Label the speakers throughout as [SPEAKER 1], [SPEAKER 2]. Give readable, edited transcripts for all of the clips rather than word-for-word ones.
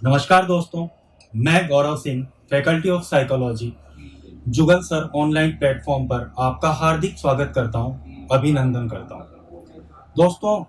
[SPEAKER 1] नमस्कार दोस्तों, मैं Gaurav Singh, faculty of psychology, Jugal sir online platform पर आपका हार्दिक स्वागत करता हूं, अभिनंदन करता हूं। दोस्तों,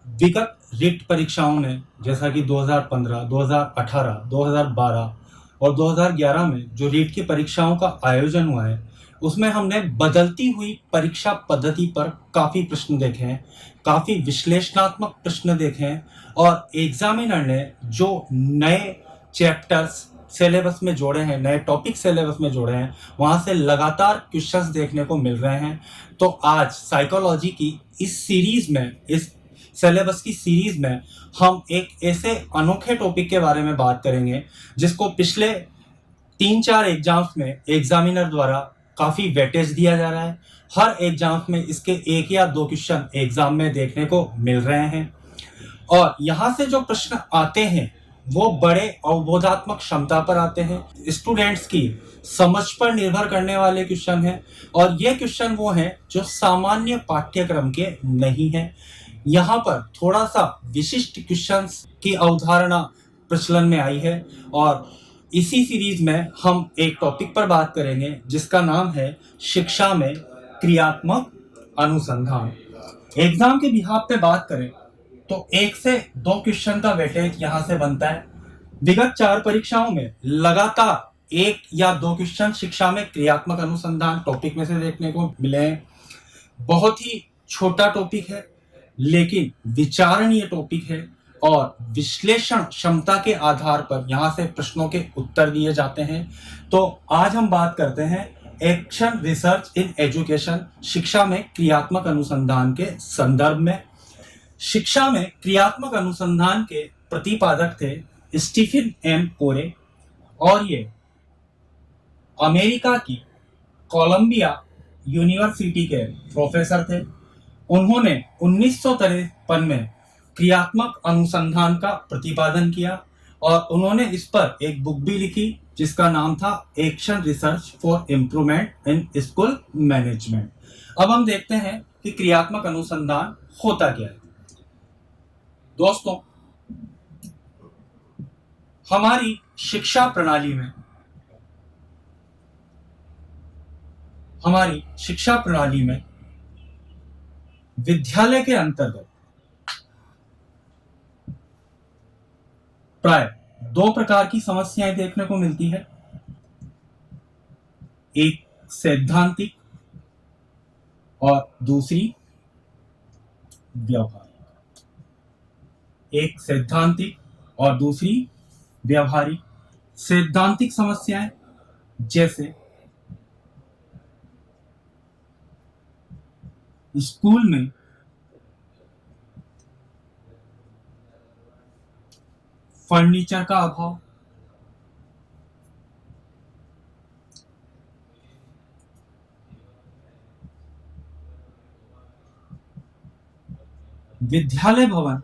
[SPEAKER 1] विगत रिट परीक्षाओं में जैसा कि 2015, 2018, 2012 और 2011 में जो रीट की परीक्षाओं का आयोजन हुआ है, उसमें हमने बदलती हुई परीक्षा पद्धति पर काफ़ी प्रश्न देखे हैं, काफ़ी विश्लेषणात्मक प्रश्न देखे हैं और एग्जामिनर ने जो नए चैप्टर्स सिलेबस में जोड़े हैं, नए टॉपिक सिलेबस में जोड़े हैं, वहाँ से लगातार क्वेश्चंस देखने को मिल रहे हैं। तो आज साइकोलॉजी की इस सीरीज में, इस सिलेबस की सीरीज में हम एक ऐसे अनोखे टॉपिक के बारे में बात करेंगे जिसको पिछले 3-4 एग्जाम्स में एग्जामिनर द्वारा काफ़ी वेटेज दिया जा रहा है। हर एग्जाम्स में इसके 1 या 2 क्वेश्चन एग्जाम में देखने को मिल रहे हैं और यहाँ से जो प्रश्न आते हैं वो बड़े अवबोधात्मक क्षमता पर आते हैं, स्टूडेंट्स की समझ पर निर्भर करने वाले क्वेश्चन हैं और ये क्वेश्चन वो हैं जो सामान्य पाठ्यक्रम के नहीं हैं। यहाँ पर थोड़ा सा विशिष्ट क्वेश्चंस की अवधारणा प्रचलन में आई है और इसी सीरीज में हम एक टॉपिक पर बात करेंगे जिसका नाम है शिक्षा में क्रियात्मक अनुसंधान। एग्जाम के बिहाफ पे बात करें तो 1 से 2 क्वेश्चन का वेटेज यहाँ से बनता है। विगत 4 परीक्षाओं में लगातार 1 या 2 क्वेश्चन शिक्षा में क्रियात्मक अनुसंधान टॉपिक में से देखने को मिले हैं। बहुत ही छोटा टॉपिक है लेकिन विचारणीय टॉपिक है और विश्लेषण क्षमता के आधार पर यहाँ से प्रश्नों के उत्तर दिए जाते हैं। तो आज हम बात करते हैं एक्शन रिसर्च इन एजुकेशन, शिक्षा में क्रियात्मक अनुसंधान के संदर्भ में। शिक्षा में क्रियात्मक अनुसंधान के प्रतिपादक थे स्टीफन एम कोरे और ये अमेरिका की कोलंबिया यूनिवर्सिटी के प्रोफेसर थे। उन्होंने 1953 में क्रियात्मक अनुसंधान का प्रतिपादन किया और उन्होंने इस पर एक बुक भी लिखी जिसका नाम था action research for improvement in school management. अब हम देखते हैं कि क्रियात्मक अनुसंधान होता क्या है। दोस्तों, हमारी शिक्षा प्रणाली में विद्यालय के अंतर्गत प्राय 2 प्रकार की समस्याएं देखने को मिलती है। एक सैद्धांतिक और दूसरी व्यावहारिक। एक सैद्धांतिक और दूसरी व्यावहारिक। सैद्धांतिक समस्याएं जैसे स्कूल में फर्नीचर का अभाव, विद्यालय भवन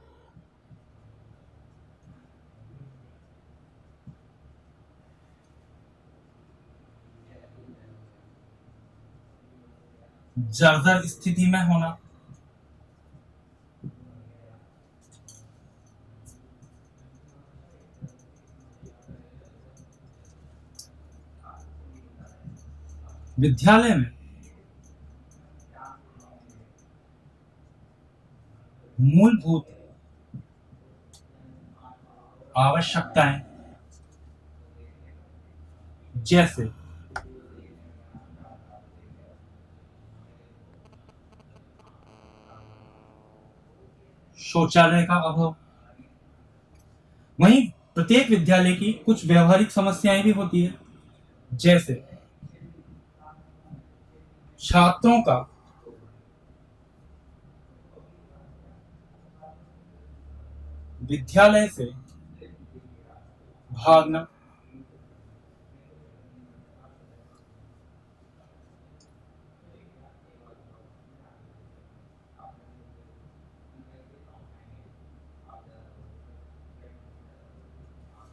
[SPEAKER 1] जर्जर स्थिति में होना, विद्यालय में मूलभूत आवश्यकताएं जैसे शौचालय का अभाव। वहीं प्रत्येक विद्यालय की कुछ व्यवहारिक समस्याएं भी होती है जैसे छात्रों का विद्यालय से भागना,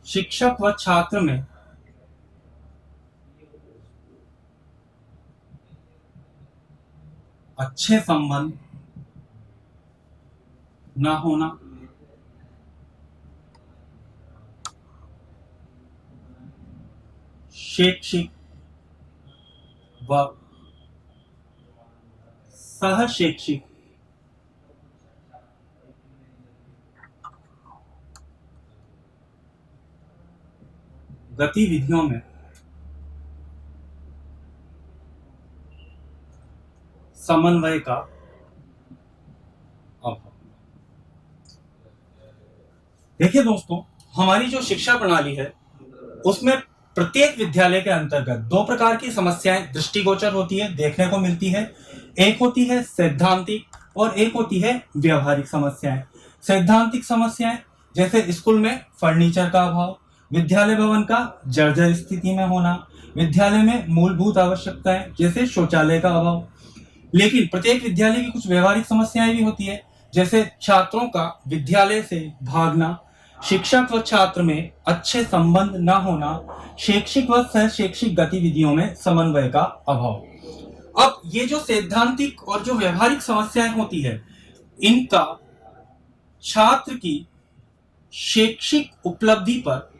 [SPEAKER 1] शिक्षक व छात्र में अच्छे संबंध ना होना, शैक्षिक व सह शैक्षिक गतिविधियों में समन्वय का अभाव। देखिए दोस्तों, हमारी जो शिक्षा प्रणाली है उसमें प्रत्येक विद्यालय के अंतर्गत दो प्रकार की समस्याएं दृष्टिगोचर होती है, देखने को मिलती है। एक होती है सैद्धांतिक और एक होती है व्यवहारिक समस्याएं। सैद्धांतिक समस्याएं जैसे स्कूल में फर्नीचर का अभाव, विद्यालय भवन का जर्जर स्थिति में होना, विद्यालय में मूलभूत आवश्यकताएं जैसे शौचालय का अभाव। लेकिन प्रत्येक विद्यालय की कुछ व्यवहारिक समस्याएं भी होती है, जैसे छात्रों का विद्यालय से भागना, शिक्षक व छात्र में अच्छे संबंध न होना, शैक्षिक व सह शैक्षिक गतिविधियों में समन्वय का अभाव। अब ये जो सैद्धांतिक और जो व्यवहारिक समस्याएं होती है, इनका छात्र की शैक्षिक उपलब्धि पर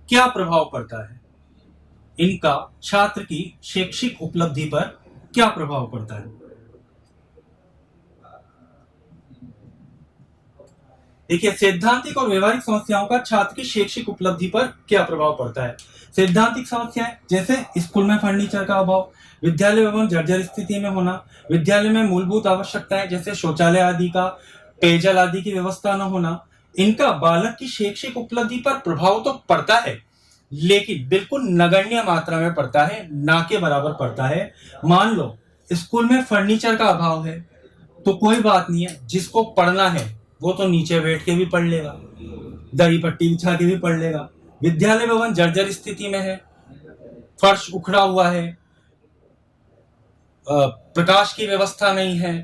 [SPEAKER 1] क्या प्रभाव पड़ता है? इनका छात्र की शैक्षिक उपलब्धि पर क्या प्रभाव पड़ता है? देखिए, सैद्धांतिक और व्यवहारिक समस्याओं का छात्र की शैक्षिक उपलब्धि पर क्या प्रभाव पड़ता है। सैद्धांतिक समस्याएं जैसे स्कूल में फर्नीचर का अभाव, विद्यालय भवन जर्जर स्थिति में होना, विद्यालय में मूलभूत आवश्यकताएं जैसे शौचालय आदि का, पेयजल आदि की व्यवस्था न होना, इनका बालक की शैक्षिक उपलब्धि पर प्रभाव तो पड़ता है, लेकिन बिल्कुल नगण्य मात्रा में पड़ता है, ना के बराबर पड़ता है। मान लो स्कूल में फर्नीचर का अभाव है तो कोई बात नहीं है, जिसको पढ़ना है वो तो नीचे बैठ के भी पढ़ लेगा, दरी पट्टी बिछा के भी पढ़ लेगा। विद्यालय भवन जर्जर स्थिति में है, फर्श उखड़ा हुआ है, प्रकाश की व्यवस्था नहीं है,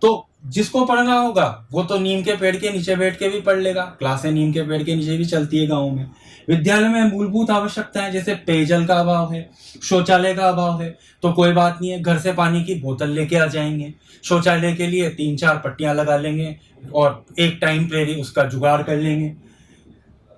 [SPEAKER 1] तो जिसको पढ़ना होगा वो तो नीम के पेड़ के नीचे बैठ के भी पढ़ लेगा। क्लासें नीम के पेड़ के नीचे भी चलती है गाँव में। विद्यालय में मूलभूत आवश्यकताएं जैसे पेयजल का अभाव है, शौचालय का अभाव है, तो कोई बात नहीं है, घर से पानी की बोतल लेके आ जाएंगे, शौचालय के लिए 3-4 पट्टियां लगा लेंगे और एक टाइम पीरियड उसका जुगाड़ कर लेंगे।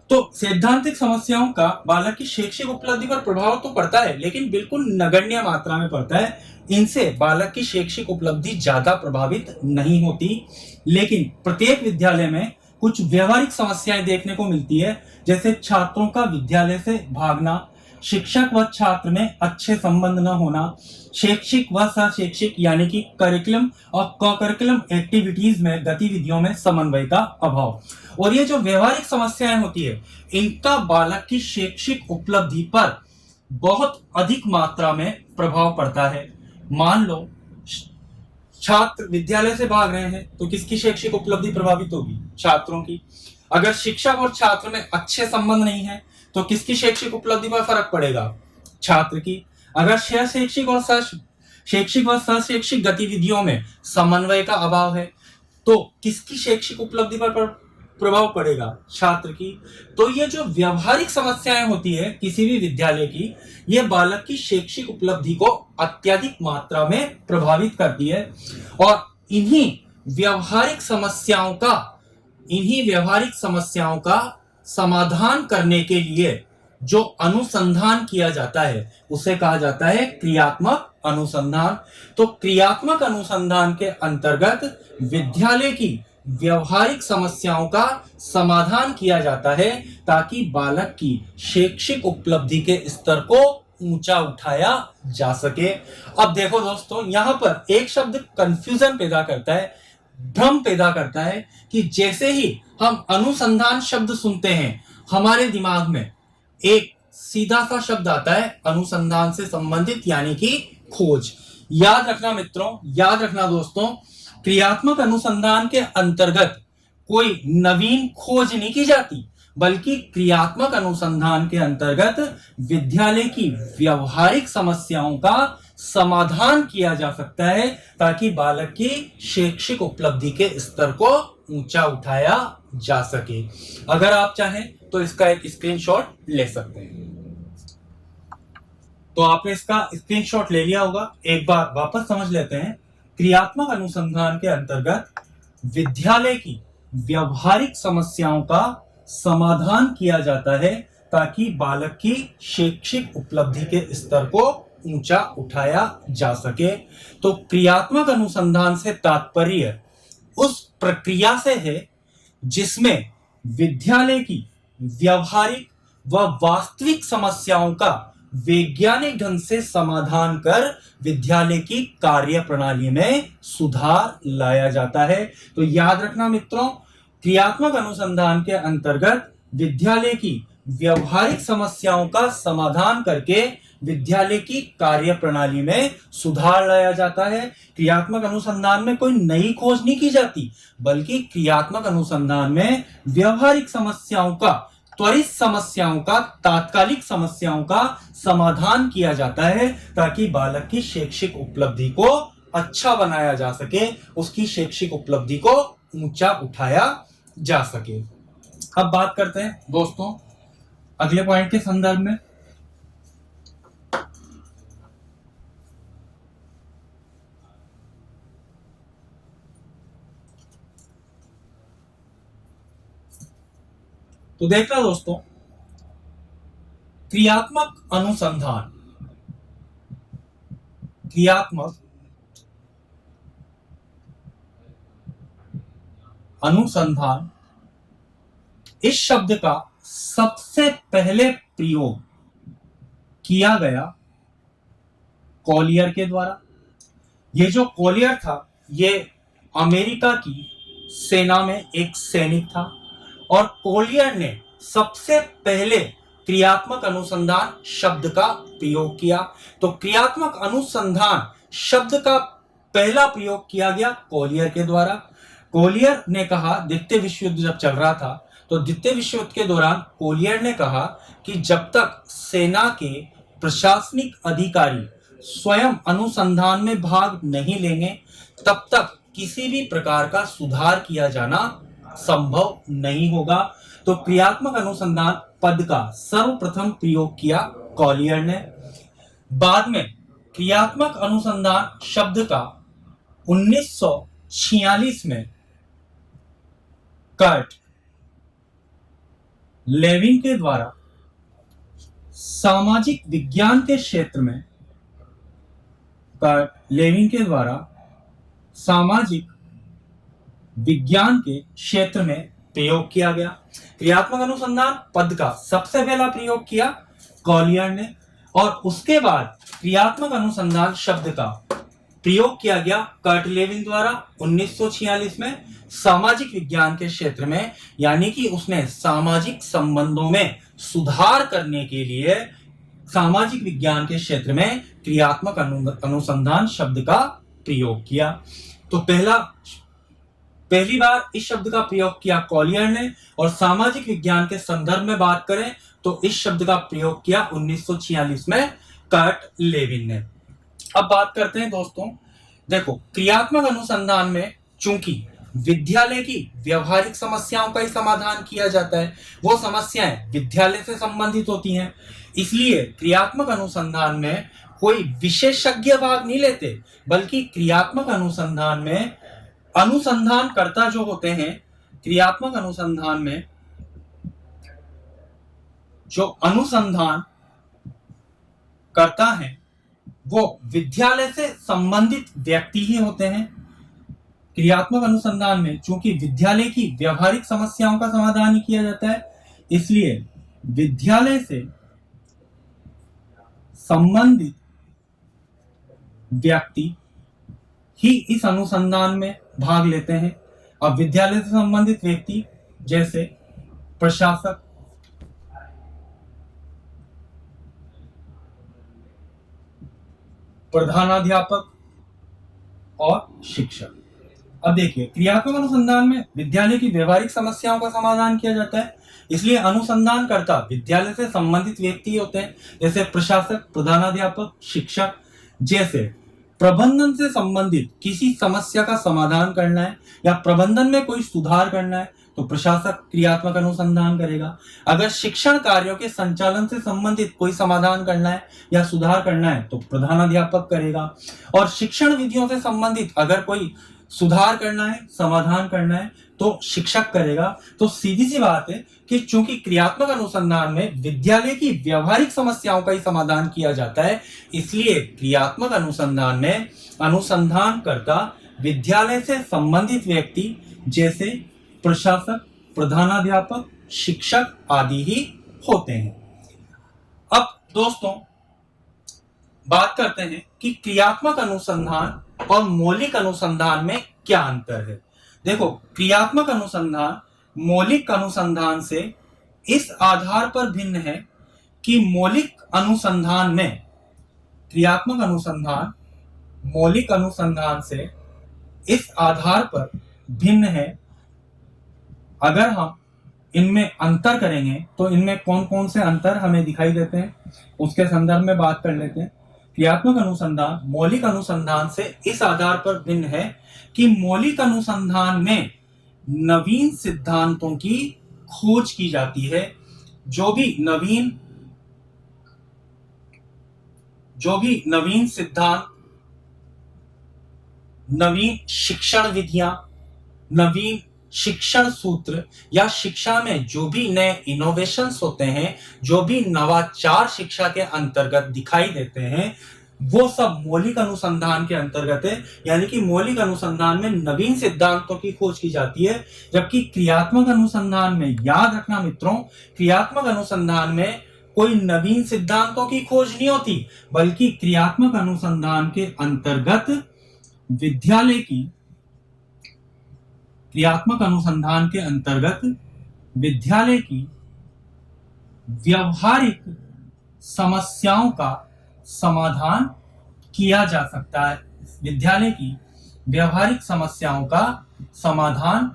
[SPEAKER 1] तो सैद्धांतिक समस्याओं का बालक की शैक्षिक उपलब्धि पर प्रभाव तो पड़ता है, लेकिन बिल्कुल नगण्य मात्रा में पड़ता है। इनसे बालक की शैक्षिक उपलब्धि ज्यादा प्रभावित नहीं होती। लेकिन प्रत्येक विद्यालय में कुछ व्यवहारिक समस्याएं देखने को मिलती है, जैसे छात्रों का विद्यालय से भागना, शिक्षक व छात्र में अच्छे संबंध न होना, शैक्षिक व सह शैक्षिक यानी कि करिकुलम और को-करिकुलम एक्टिविटीज में गतिविधियों में समन्वय का अभाव। और ये जो व्यवहारिक समस्याएं होती है, इनका बालक की शैक्षिक उपलब्धि पर बहुत अधिक मात्रा में प्रभाव पड़ता है। मान लो छात्र विद्यालय से भाग रहे हैं तो किसकी शैक्षिक उपलब्धि प्रभावित होगी? छात्रों की। अगर शिक्षक और छात्र में अच्छे संबंध नहीं है तो किसकी शैक्षिक उपलब्धि पर फर्क पड़ेगा? छात्र की। अगर शैक्षिक और सह शैक्षिक गतिविधियों में समन्वय का अभाव है तो किसकी शैक्षिक उपलब्धि पर प्रभाव पड़ेगा? छात्र की। तो ये जो व्यवहारिक समस्याएं होती है किसी भी विद्यालय की, ये बालक की शैक्षिक उपलब्धि को अत्यधिक मात्रा में प्रभावित करती है। और इन्हीं व्यवहारिक समस्याओं का समाधान करने के लिए जो अनुसंधान किया जाता है उसे कहा जाता है क्रियात्मक अनुसंधान। तो क्रियात्मक अनुसंधान के अंतर्गत विद्यालय की व्यवहारिक समस्याओं का समाधान किया जाता है ताकि बालक की शैक्षिक उपलब्धि के स्तर को ऊंचा उठाया जा सके। अब देखो दोस्तों, यहां पर एक शब्द कंफ्यूजन पैदा करता है, भ्रम पैदा करता है कि जैसे ही हम अनुसंधान शब्द सुनते हैं हमारे दिमाग में एक सीधा सा शब्द आता है अनुसंधान से संबंधित यानी कि खोज। याद रखना मित्रों, याद रखना दोस्तों, क्रियात्मक अनुसंधान के अंतर्गत कोई नवीन खोज नहीं की जाती, बल्कि क्रियात्मक अनुसंधान के अंतर्गत विद्यालय की व्यवहारिक समस्याओं का समाधान किया जा सकता है ताकि बालक की शैक्षिक उपलब्धि के स्तर को ऊंचा उठाया जा सके। अगर आप चाहें तो इसका एक स्क्रीनशॉट ले सकते हैं। तो आपने इसका स्क्रीनशॉट ले लिया होगा। एक बार वापस समझ लेते हैं। क्रियात्मक अनुसंधान के अंतर्गत विद्यालय की व्यवहारिक समस्याओं का समाधान किया जाता है ताकि बालक की शैक्षिक उपलब्धि के स्तर को ऊंचा उठाया जा सके। तो क्रियात्मक अनुसंधान से तात्पर्य उस प्रक्रिया से है जिसमें विद्यालय की व्यवहारिक व वास्तविक समस्याओं का वैज्ञानिक ढंग से समाधान कर विद्यालय की कार्य प्रणाली में सुधार लाया जाता है। तो याद रखना मित्रों, क्रियात्मक अनुसंधान के अंतर्गत विद्यालय की व्यवहारिक समस्याओं का समाधान करके विद्यालय की कार्य प्रणाली में सुधार लाया जाता है। क्रियात्मक अनुसंधान में कोई नई खोज नहीं की जाती, बल्कि क्रियात्मक अनुसंधान में व्यवहारिक समस्याओं का, त्वरित समस्याओं का, तात्कालिक समस्याओं का समाधान किया जाता है ताकि बालक की शैक्षिक उपलब्धि को अच्छा बनाया जा सके, उसकी शैक्षिक उपलब्धि को ऊंचा उठाया जा सके। अब बात करते हैं दोस्तों अगले पॉइंट के संदर्भ में। तो देखना दोस्तों, क्रियात्मक अनुसंधान, क्रियात्मक अनुसंधान इस शब्द का सबसे पहले प्रयोग किया गया कॉलियर के द्वारा। ये जो कॉलियर था ये अमेरिका की सेना में एक सैनिक था और कॉलियर ने सबसे पहले क्रियात्मक अनुसंधान शब्द का प्रयोग किया। तो क्रियात्मक अनुसंधान शब्द का पहला प्रयोग किया गया कॉलियर के द्वारा। कॉलियर ने कहा, द्वितीय विश्व युद्ध जब चल रहा था तो द्वितीय विश्व युद्ध के दौरान कॉलियर ने कहा कि जब तक सेना के प्रशासनिक अधिकारी स्वयं अनुसंधान में भाग नहीं लेंगे तब तक किसी भी प्रकार का सुधार किया जाना संभव नहीं होगा। तो क्रियात्मक अनुसंधान पद का सर्वप्रथम प्रयोग किया कॉलियर ने। बाद में क्रियात्मक अनुसंधान शब्द का 1946 में कर्ट लेविन के द्वारा सामाजिक विज्ञान के क्षेत्र में, कर्ट लेविन के द्वारा सामाजिक विज्ञान के क्षेत्र में प्रयोग किया गया। क्रियात्मक अनुसंधान पद का सबसे पहला प्रयोग किया कॉलियर ने और उसके बाद क्रियात्मक अनुसंधान शब्द का प्रयोग किया गया कर्ट लेविन द्वारा 1946 में सामाजिक विज्ञान के क्षेत्र में, यानी कि उसने सामाजिक संबंधों में सुधार करने के लिए सामाजिक विज्ञान के क्षेत्र में क्रियात्मक अनुसंधान शब्द का प्रयोग किया। तो पहली बार इस शब्द का प्रयोग किया कॉलियर ने और सामाजिक विज्ञान के संदर्भ में बात करें तो इस शब्द का प्रयोग किया 1946 में कर्ट लेविन ने। अब बात करते हैं दोस्तों, देखो क्रियात्मक अनुसंधान में चूंकि विद्यालय की व्यवहारिक समस्याओं का ही समाधान किया जाता है, वो समस्याएं विद्यालय से संबंधित होती हैं, इसलिए क्रियात्मक अनुसंधान में कोई विशेषज्ञ भाग नहीं लेते, बल्कि क्रियात्मक अनुसंधान में अनुसंधानकर्ता जो होते हैं, क्रियात्मक अनुसंधान में जो अनुसंधान करता है वो विद्यालय से संबंधित व्यक्ति ही होते हैं। क्रियात्मक अनुसंधान में चूंकि विद्यालय की व्यवहारिक समस्याओं का समाधान ही किया जाता है, इसलिए विद्यालय से संबंधित व्यक्ति ही इस अनुसंधान में भाग लेते हैं। अब विद्यालय से संबंधित व्यक्ति जैसे प्रशासक, प्रधानाध्यापक और शिक्षक। अब देखिए क्रियात्मक अनुसंधान में विद्यालय की व्यवहारिक समस्याओं का समाधान किया जाता है, इसलिए अनुसंधानकर्ता विद्यालय से संबंधित व्यक्ति होते हैं जैसे प्रशासक, प्रधानाध्यापक, शिक्षक। जैसे प्रबंधन से संबंधित किसी समस्या का समाधान करना है या प्रबंधन में कोई सुधार करना है तो प्रशासक क्रियात्मक अनुसंधान करेगा। अगर शिक्षण कार्यों के संचालन से संबंधित कोई समाधान करना है या सुधार करना है तो प्रधानाध्यापक करेगा। और शिक्षण विधियों से संबंधित अगर कोई सुधार करना है, समाधान करना है तो शिक्षक करेगा। तो सीधी सी बात है कि चूंकि क्रियात्मक अनुसंधान में विद्यालय की व्यवहारिक समस्याओं का ही समाधान किया जाता है, इसलिए क्रियात्मक अनुसंधान में अनुसंधानकर्ता विद्यालय से संबंधित व्यक्ति जैसे प्रशासक, प्रधानाध्यापक, शिक्षक आदि ही होते हैं। अब दोस्तों बात करते हैं कि क्रियात्मक अनुसंधान और मौलिक अनुसंधान में क्या अंतर है। देखो, क्रियात्मक अनुसंधान मौलिक अनुसंधान से इस आधार पर भिन्न है कि मौलिक अनुसंधान में क्रियात्मक अनुसंधान मौलिक अनुसंधान से इस आधार पर भिन्न है। अगर हम इनमें अंतर करेंगे तो इनमें कौन कौन से अंतर हमें दिखाई देते हैं, उसके संदर्भ में बात कर लेते हैं। क्रियात्मक अनुसंधान मौलिक अनुसंधान से इस आधार पर भिन्न है कि मौलिक अनुसंधान में नवीन सिद्धांतों की खोज की जाती है। जो भी नवीन सिद्धांत, नवीन शिक्षण विधियां, नवीन शिक्षण सूत्र या शिक्षा में जो भी नए इनोवेशंस होते हैं, जो भी नवाचार शिक्षा के अंतर्गत दिखाई देते हैं, वो सब मौलिक अनुसंधान के अंतर्गत है। यानी कि मौलिक अनुसंधान में नवीन सिद्धांतों की खोज की जाती है, जबकि क्रियात्मक अनुसंधान में, याद रखना मित्रों, क्रियात्मक अनुसंधान में कोई नवीन सिद्धांतों की खोज नहीं होती, बल्कि क्रियात्मक अनुसंधान के अंतर्गत विद्यालय की क्रियात्मक अनुसंधान के अंतर्गत विद्यालय की व्यवहारिक समस्याओं का समाधान किया जा सकता है। विद्यालय की व्यवहारिक समस्याओं का समाधान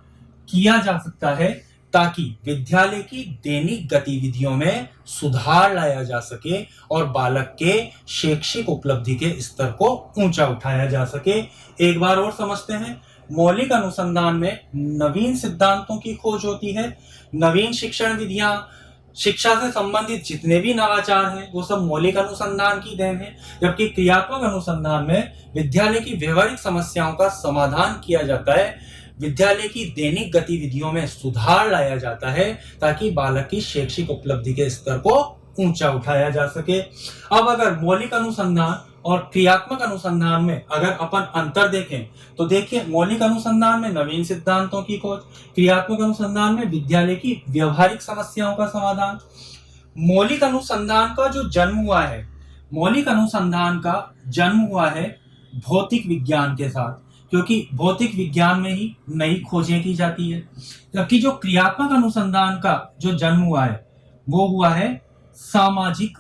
[SPEAKER 1] किया जा सकता है ताकि विद्यालय की दैनिक गतिविधियों में सुधार लाया जा सके और बालक के शैक्षिक उपलब्धि के स्तर को ऊंचा उठाया जा सके। एक बार और समझते हैं। मौलिक अनुसंधान में नवीन सिद्धांतों की खोज होती है, नवीन शिक्षण विधियां, शिक्षा से संबंधित जितने भी नवाचार हैं वो सब मौलिक अनुसंधान की देन है। जबकि क्रियात्मक अनुसंधान में विद्यालय की व्यवहारिक समस्याओं का समाधान किया जाता है, विद्यालय की दैनिक गतिविधियों में सुधार लाया जाता है ताकि बालक की शैक्षिक उपलब्धि के स्तर को ऊंचा उठाया जा सके। अब अगर मौलिक अनुसंधान और क्रियात्मक अनुसंधान में अगर अपन अंतर देखें तो देखिए, मौलिक अनुसंधान में नवीन सिद्धांतों की खोज, क्रियात्मक अनुसंधान में विद्यालय की व्यवहारिक समस्याओं का समाधान। मौलिक अनुसंधान का जो जन्म हुआ है, मौलिक अनुसंधान का जन्म हुआ है भौतिक विज्ञान के साथ, क्योंकि भौतिक विज्ञान में ही नई खोजें की जाती है। जबकि जो क्रियात्मक अनुसंधान का जो जन्म हुआ है वो हुआ है सामाजिक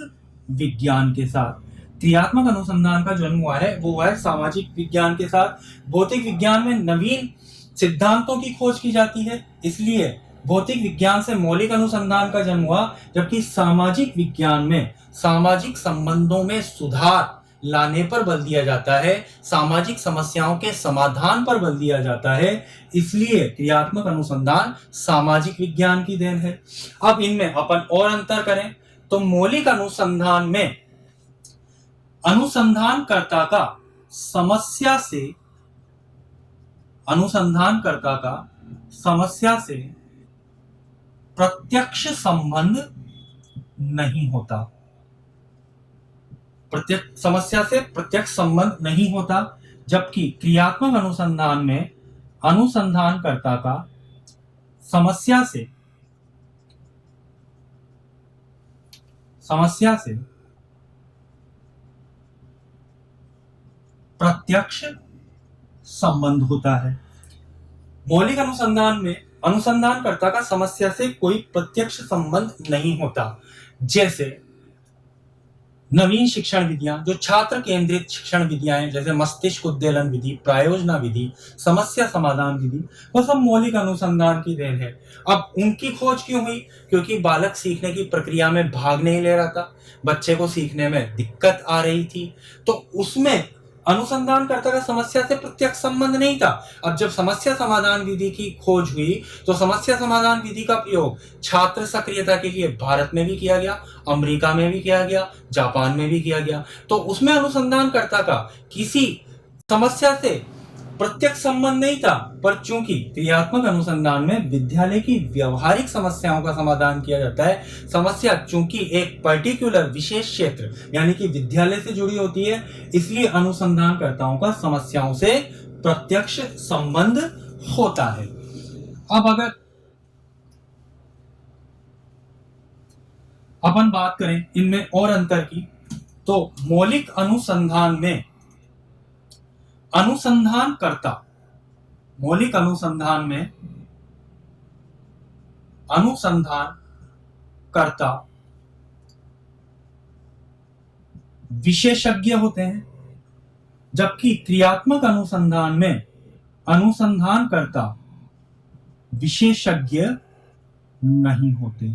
[SPEAKER 1] विज्ञान के साथ। क्रियात्मक अनुसंधान का जन्म हुआ है वो हुआ है सामाजिक विज्ञान के साथ। भौतिक विज्ञान में नवीन सिद्धांतों की खोज की जाती है, इसलिए भौतिक विज्ञान से मौलिक अनुसंधान का जन्म हुआ। जबकि सामाजिक विज्ञान में सामाजिक संबंधों में सुधार लाने पर बल दिया जाता है, सामाजिक समस्याओं के समाधान पर बल दिया जाता है, इसलिए क्रियात्मक अनुसंधान सामाजिक विज्ञान की देन है। अब इनमें अपन और अंतर करें तो मौलिक अनुसंधान में अनुसंधानकर्ता का समस्या से प्रत्यक्ष संबंध नहीं होता। समस्या से प्रत्यक्ष संबंध नहीं होता, जबकि क्रियात्मक अनुसंधान में अनुसंधानकर्ता का समस्या से प्रत्यक्ष संबंध होता है। मौलिक अनुसंधान में अनुसंधानकर्ता का समस्या से कोई प्रत्यक्ष संबंध नहीं होता। जैसे नवीन शिक्षण विधियां, जो छात्र केंद्रित शिक्षण विधियां हैं, जैसे मस्तिष्क उद्दीलन विधि, प्रायोजना विधि, समस्या समाधान विधि, वो सब मौलिक अनुसंधान की देन है। अब उनकी खोज क्यों हुई? क्योंकि बालक सीखने की प्रक्रिया में भाग नहीं ले रहा था, बच्चे को सीखने में दिक्कत आ रही थी, तो उसमें अनुसंधानकर्ता का समस्या से प्रत्यक्ष संबंध नहीं था। अब जब समस्या समाधान विधि की खोज हुई तो समस्या समाधान विधि का प्रयोग छात्र सक्रियता के लिए भारत में भी किया गया, अमेरिका में भी किया गया, जापान में भी किया गया। तो उसमें अनुसंधानकर्ता का किसी समस्या से प्रत्यक्ष संबंध नहीं था, पर चूंकि क्रियात्मक अनुसंधान में विद्यालय की व्यवहारिक समस्याओं का समाधान किया जाता है, समस्या चूंकि एक पर्टिकुलर विशेष क्षेत्र यानी कि विद्यालय से जुड़ी होती है, इसलिए अनुसंधानकर्ताओं का समस्याओं से प्रत्यक्ष संबंध होता है। अब अगर अपन बात करें इनमें और अंतर की, तो मौलिक अनुसंधान में अनुसंधानकर्ता मौलिक अनुसंधान में अनुसंधानकर्ता विशेषज्ञ होते हैं, जबकि क्रियात्मक अनुसंधान में अनुसंधानकर्ता विशेषज्ञ नहीं होते।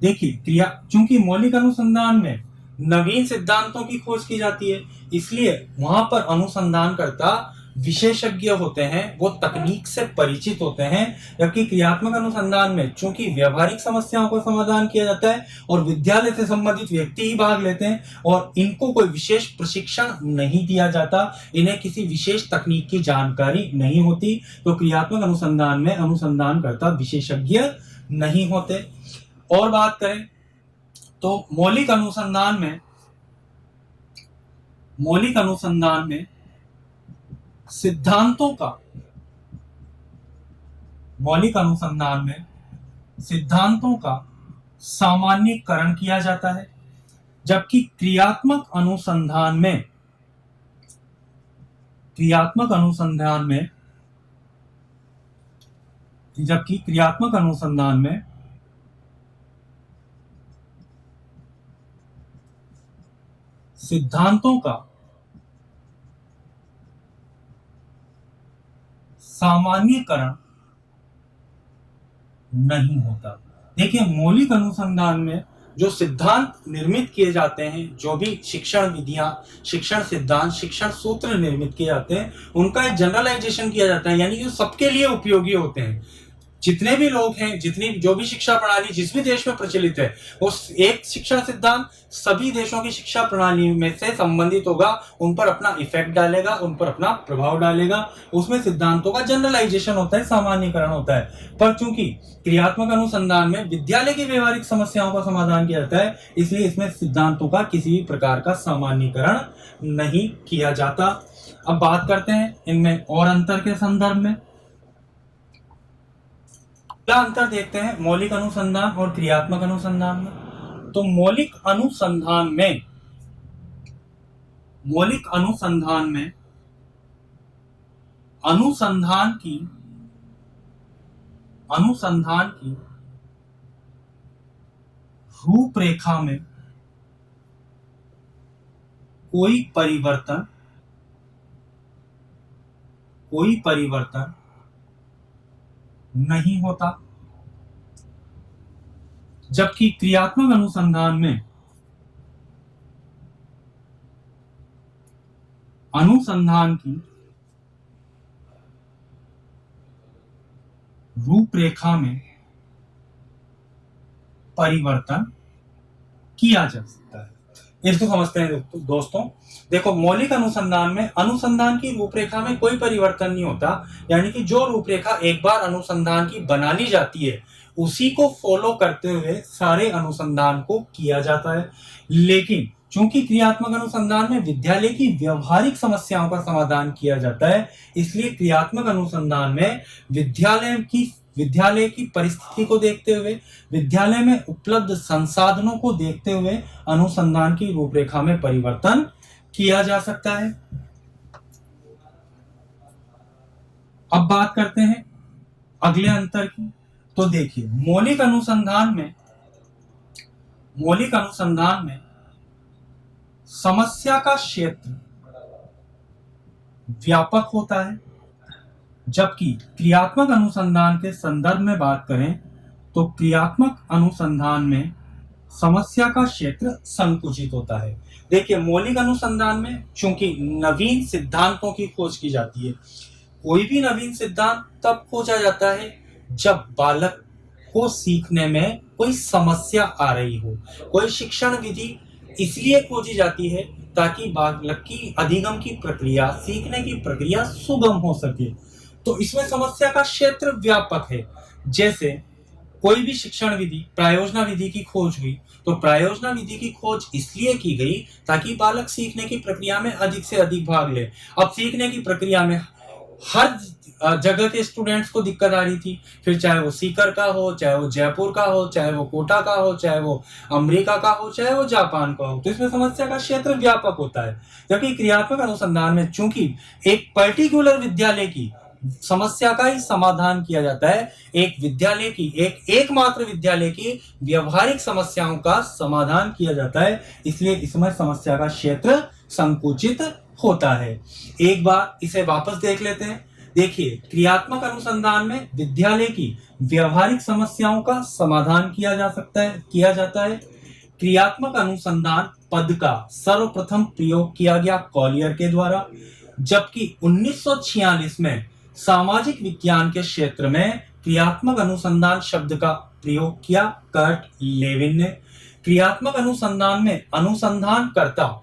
[SPEAKER 1] देखिए चूंकि मौलिक अनुसंधान में नवीन सिद्धांतों की खोज की जाती है, इसलिए वहां पर अनुसंधानकर्ता विशेषज्ञ होते हैं, वो तकनीक से परिचित होते हैं। जबकि क्रियात्मक अनुसंधान में चूंकि व्यवहारिक समस्याओं का समाधान किया जाता है और विद्यालय से संबंधित व्यक्ति ही भाग लेते हैं और इनको कोई विशेष प्रशिक्षण नहीं दिया जाता, इन्हें किसी विशेष तकनीक की जानकारी नहीं होती, तो क्रियात्मक अनुसंधान में अनुसंधानकर्ता विशेषज्ञ नहीं होते। और बात करें तो मौलिक अनुसंधान में सिद्धांतों का सामान्यीकरण किया जाता है, जबकि क्रियात्मक अनुसंधान में सिद्धांतों का सामान्यीकरण नहीं होता। देखिए मौलिक अनुसंधान में जो सिद्धांत निर्मित किए जाते हैं, जो भी शिक्षण विधियां, शिक्षण सिद्धांत, शिक्षण सूत्र निर्मित किए जाते हैं, उनका एक जनरलाइजेशन किया जाता है, यानी कि सबके लिए उपयोगी होते हैं। जितने भी लोग हैं, जो भी शिक्षा प्रणाली जिस भी देश में प्रचलित है, उस एक शिक्षा सिद्धांत सभी देशों की शिक्षा प्रणाली में से संबंधित होगा, उन पर अपना इफेक्ट डालेगा, उन पर अपना प्रभाव डालेगा। उसमें सिद्धांतों का जनरलाइजेशन होता है, सामान्यीकरण होता है। पर चूंकि क्रियात्मक अनुसंधान में विद्यालय की व्यवहारिक समस्याओं का समाधान किया जाता है, इसलिए इसमें सिद्धांतों का किसी भी प्रकार का सामान्यीकरण नहीं किया जाता। अब बात करते हैं इनमें और अंतर के संदर्भ में। क्या अंतर देखते हैं मौलिक अनुसंधान और क्रियात्मक अनुसंधान में। तो मौलिक अनुसंधान में अनुसंधान की रूपरेखा में कोई परिवर्तन नहीं होता, जबकि क्रियात्मक अनुसंधान में अनुसंधान की रूपरेखा में परिवर्तन किया जा सकता है। इसको समझते हैं दोस्तों। देखो मौलिक अनुसंधान में अनुसंधान की रूपरेखा में कोई परिवर्तन नहीं होता, यानी कि जो रूपरेखा एक बार अनुसंधान की बना ली जाती है उसी को फॉलो करते हुए सारे अनुसंधान को किया जाता है। लेकिन चूंकि क्रियात्मक अनुसंधान में विद्यालय की व्यवहारिक समस्याओं का समाधान किया जाता है, इसलिए क्रियात्मक अनुसंधान में विद्यालय की परिस्थिति को देखते हुए, विद्यालय में उपलब्ध संसाधनों को देखते हुए अनुसंधान की रूपरेखा में परिवर्तन किया जा सकता है। अब बात करते हैं अगले अंतर की। तो देखिए मौलिक अनुसंधान में समस्या का क्षेत्र व्यापक होता है, जबकि क्रियात्मक अनुसंधान के संदर्भ में बात करें तो क्रियात्मक अनुसंधान में समस्या का क्षेत्र संकुचित होता है। देखिए मौलिक अनुसंधान में चूंकि नवीन सिद्धांतों की खोज की जाती है, कोई भी नवीन सिद्धांत तब खोजा जाता है जब बालक को सीखने में कोई समस्या आ रही हो। कोई शिक्षण विधि इसलिए खोजी जाती है ताकि बालक की अधिगम की प्रक्रिया, सीखने की प्रक्रिया सुगम हो सके। तो इसमें समस्या का क्षेत्र व्यापक है। जैसे कोई भी शिक्षण विधि, प्रायोजना विधि की खोज हुई, तो प्रायोजना विधि की खोज इसलिए की गई ताकि बालक सीखने की प्रक्रिया में अधिक से अधिक भाग ले। अब सीखने की प्रक्रिया में हर जगह के स्टूडेंट्स को दिक्कत आ रही थी, फिर चाहे वो सीकर का हो, चाहे वो जयपुर का हो, चाहे वो कोटा का हो, चाहे वो अमेरिका का हो, चाहे वो जापान का हो। तो इसमें समस्या का क्षेत्र व्यापक होता है। जबकि क्रियात्मक अनुसंधान में चूंकि एक पर्टिकुलर विद्यालय की समस्या का ही समाधान किया जाता है, एक विद्यालय की, एकमात्र विद्यालय की व्यवहारिक समस्याओं का समाधान किया जाता है, इसलिए इसमें समस्या का क्षेत्र संकुचित होता है। एक बार इसे वापस देख लेते हैं। देखिए, क्रियात्मक अनुसंधान में विद्यालय की व्यवहारिक समस्याओं का समाधान किया जाता है। क्रियात्मक अनुसंधान पद का सर्वप्रथम प्रयोग किया गया कॉलियर के द्वारा, जबकि 1946 में सामाजिक विज्ञान के क्षेत्र में क्रियात्मक अनुसंधान शब्द का प्रयोग किया कर्ट लेविन ने। क्रियात्मक अनुसंधान में अनुसंधानकर्ता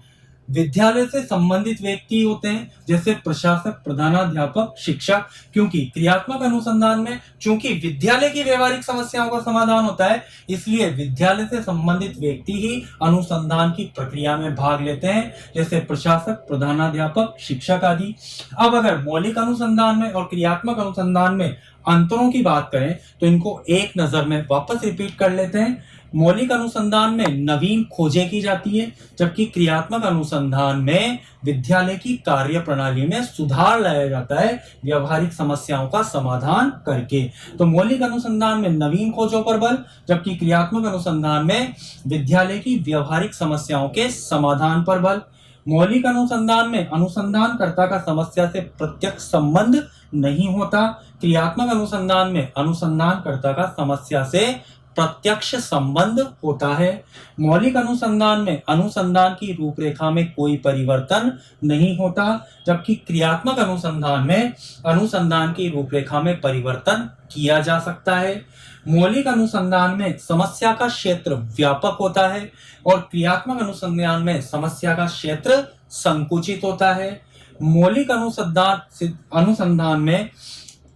[SPEAKER 1] विद्यालय से संबंधित व्यक्ति होते हैं, जैसे प्रशासक, प्रधानाध्यापक, शिक्षक। क्योंकि क्रियात्मक अनुसंधान में चूंकि विद्यालय की व्यवहारिक समस्याओं का समाधान होता है, इसलिए विद्यालय से संबंधित व्यक्ति ही अनुसंधान की प्रक्रिया में भाग लेते हैं, जैसे प्रशासक, प्रधानाध्यापक, शिक्षक आदि। अब अगर मौलिक अनुसंधान में और क्रियात्मक अनुसंधान में अंतरों की बात करें तो इनको एक नजर में वापस रिपीट कर लेते हैं। मौलिक अनुसंधान में नवीन खोजें की जाती है, जबकि क्रियात्मक अनुसंधान में विद्यालय की कार्य प्रणाली में सुधार लाया जाता है व्यवहारिक समस्याओं का समाधान करके। तो मौलिक अनुसंधान में नवीन खोजों पर बल, जबकि क्रियात्मक अनुसंधान में विद्यालय की व्यवहारिक समस्याओं के समाधान पर बल। मौलिक अनुसंधान में अनुसंधानकर्ता का समस्या से प्रत्यक्ष संबंध नहीं होता। क्रियात्मक अनुसंधान में अनुसंधानकर्ता का समस्या से प्रत्यक्ष संबंध होता है। मौलिक अनुसंधान में अनुसंधान की रूपरेखा में कोई परिवर्तन नहीं होता, जबकि क्रियात्मक अनुसंधान में अनुसंधान की रूपरेखा में परिवर्तन किया जा सकता है। मौलिक अनुसंधान में समस्या का क्षेत्र व्यापक होता है और क्रियात्मक अनुसंधान में समस्या का क्षेत्र संकुचित होता है। मौलिक अनुसंधान में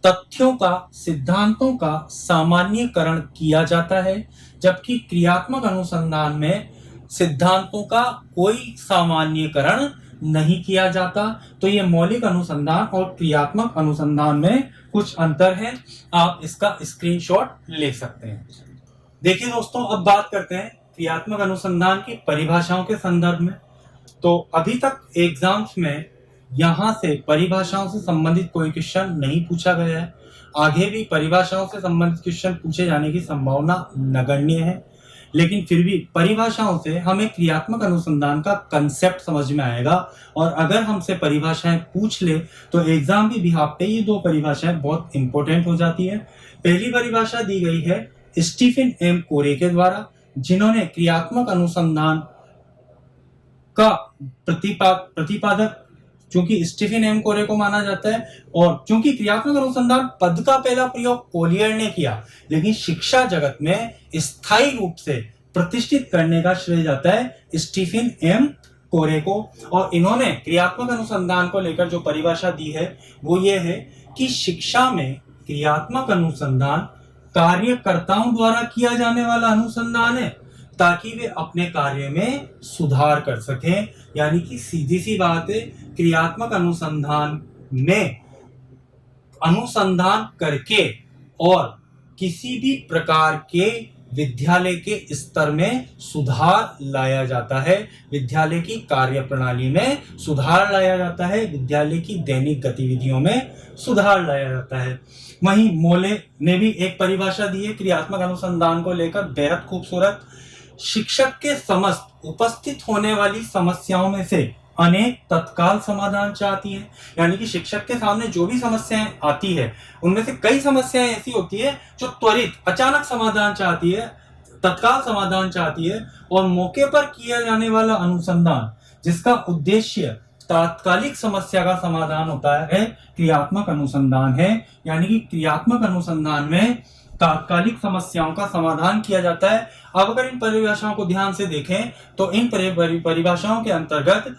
[SPEAKER 1] तथ्यों का, सिद्धांतों का सामान्यीकरण किया जाता है, जबकि क्रियात्मक अनुसंधान में सिद्धांतों का कोई सामान्यीकरण नहीं किया जाता। तो ये मौलिक अनुसंधान और क्रियात्मक अनुसंधान में कुछ अंतर है, आप इसका स्क्रीनशॉट ले सकते हैं। देखिए दोस्तों, अब बात करते हैं क्रियात्मक अनुसंधान की परिभाषाओं के संदर्भ में। तो अभी तक एग्जाम्स में यहाँ से परिभाषाओं से संबंधित कोई क्वेश्चन नहीं पूछा गया है। आगे भी परिभाषाओं से संबंधित क्वेश्चन पूछे जाने की संभावना नगण्य है, लेकिन फिर भी परिभाषाओं से हमें क्रियात्मक अनुसंधान का कंसेप्ट समझ में आएगा। और अगर हमसे परिभाषाएं पूछ ले तो एग्जाम की बिहाफ पे ये दो परिभाषाएं बहुत इंपॉर्टेंट हो जाती है। पहली परिभाषा दी गई है स्टीफन एम कोरे के द्वारा, जिन्होंने क्रियात्मक अनुसंधान का प्रतिपादक, चूंकि स्टीफन एम कोरे को माना जाता है, और चूंकि क्रियात्मक अनुसंधान पद का पहला प्रयोग कोलियर ने किया, लेकिन शिक्षा जगत में स्थायी रूप से प्रतिष्ठित करने का श्रेय जाता है स्टीफन एम कोरे को। और इन्होंने क्रियात्मक अनुसंधान को लेकर जो परिभाषा दी है वो ये है कि शिक्षा में क्रियात्मक अनुसंधान कार्यकर्ताओं द्वारा किया जाने वाला अनुसंधान है, ताकि वे अपने कार्य में सुधार कर सकें। यानी कि सीधी सी बात है, क्रियात्मक अनुसंधान में अनुसंधान करके और किसी भी प्रकार के विद्यालय के स्तर में सुधार लाया जाता है, विद्यालय की कार्य प्रणाली में सुधार लाया जाता है, विद्यालय की दैनिक गतिविधियों में सुधार लाया जाता है। वहीं मोले ने भी एक परिभाषा दी है क्रियात्मक अनुसंधान को लेकर, बेहद खूबसूरत। शिक्षक के समस्त उपस्थित होने वाली समस्याओं में से अनेक तत्काल समाधान चाहती हैं। यानी कि शिक्षक के सामने जो भी समस्याएं आती है, उनमें से कई समस्याएं ऐसी होती है जो त्वरित अचानक समाधान चाहती है, तत्काल समाधान चाहती है। और मौके पर किया जाने वाला अनुसंधान जिसका उद्देश्य तात्कालिक समस्या का समाधान होता है, क्रियात्मक अनुसंधान है। यानी कि क्रियात्मक अनुसंधान में तात्कालिक समस्याओं का समाधान किया जाता है। अब अगर इन परिभाषाओं को ध्यान से देखें तो इन परिभाषाओं के अंतर्गत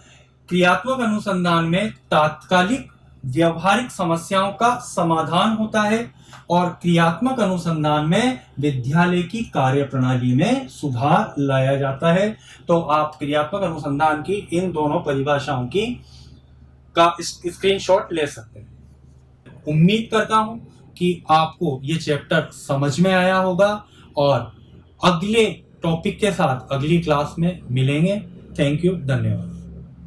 [SPEAKER 1] क्रियात्मक अनुसंधान में तात्कालिक व्यवहारिक समस्याओं का समाधान होता है और क्रियात्मक अनुसंधान में विद्यालय की कार्यप्रणाली में सुधार लाया जाता है। तो आप क्रियात्मक अनुसंधान की इन दोनों परिभाषाओं की का स्क्रीनशॉट ले सकते हैं। उम्मीद करता हूं कि आपको ये चैप्टर समझ में आया होगा और अगले टॉपिक के साथ अगली क्लास में मिलेंगे। थैंक यू, धन्यवाद।